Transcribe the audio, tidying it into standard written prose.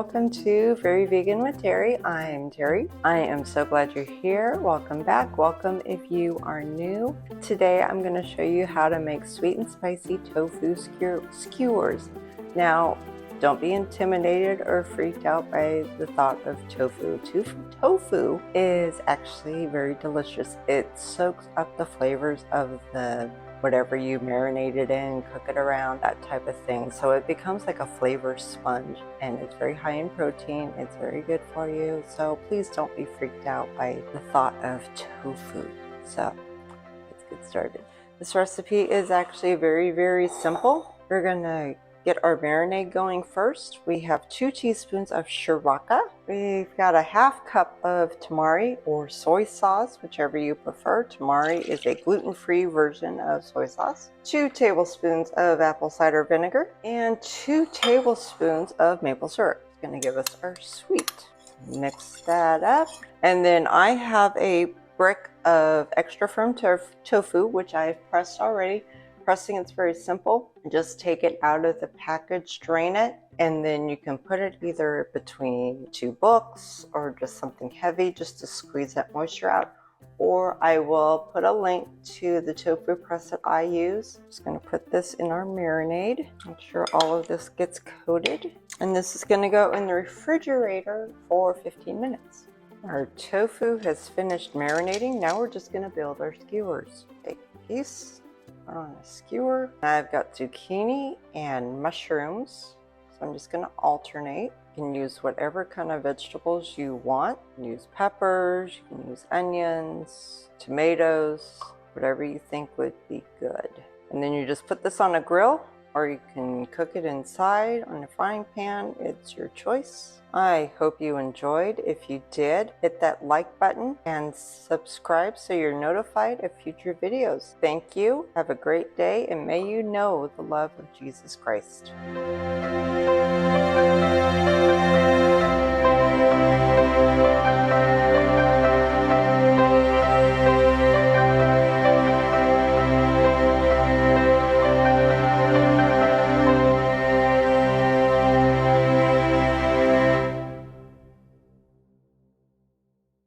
welcome to Very Vegan with Terry. I'm Terry. I am so glad you're here. Welcome back. Welcome if you are new. Today I'm going to show you how to make sweet and spicy tofu skewers. Now, don't be intimidated or freaked out by the thought of tofu. Tofu is actually very delicious. It soaks up the flavors of the whatever you marinate it in, cook it around, that type of thing. So it becomes like a flavor sponge, and it's very high in protein. It's very good for you. So please don't be freaked out by the thought of tofu. So let's get started. This recipe is actually very, very simple. We're gonna get our marinade going first. We have 2 teaspoons of shiraca. We've got a ½ cup of tamari or soy sauce, whichever you prefer. Tamari is a gluten-free version of soy sauce. 2 tablespoons of apple cider vinegar and 2 tablespoons of maple syrup. It's gonna give us our sweet. Mix that up. And then I have a brick of extra firm tofu, which I've pressed already. Pressing, it's very simple. Just take it out of the package, drain it, and then you can put it either between 2 books or just something heavy just to squeeze that moisture out. Or I will put a link to the tofu press that I use. Just gonna put this in our marinade. Make sure all of this gets coated. And this is gonna go in the refrigerator for 15 minutes. Our tofu has finished marinating. Now we're just gonna build our skewers. Take a piece on a skewer. I've got zucchini and mushrooms, so I'm just going to alternate. You can use whatever kind of vegetables you want. You can use peppers, you can use onions, tomatoes, whatever you think would be good. And then you just put this on a grill, or you can cook it inside on a frying pan. It's your choice. I hope you enjoyed. If you did, hit that like button and subscribe so you're notified of future videos. Thank you. Have a great day, and may you know the love of Jesus Christ.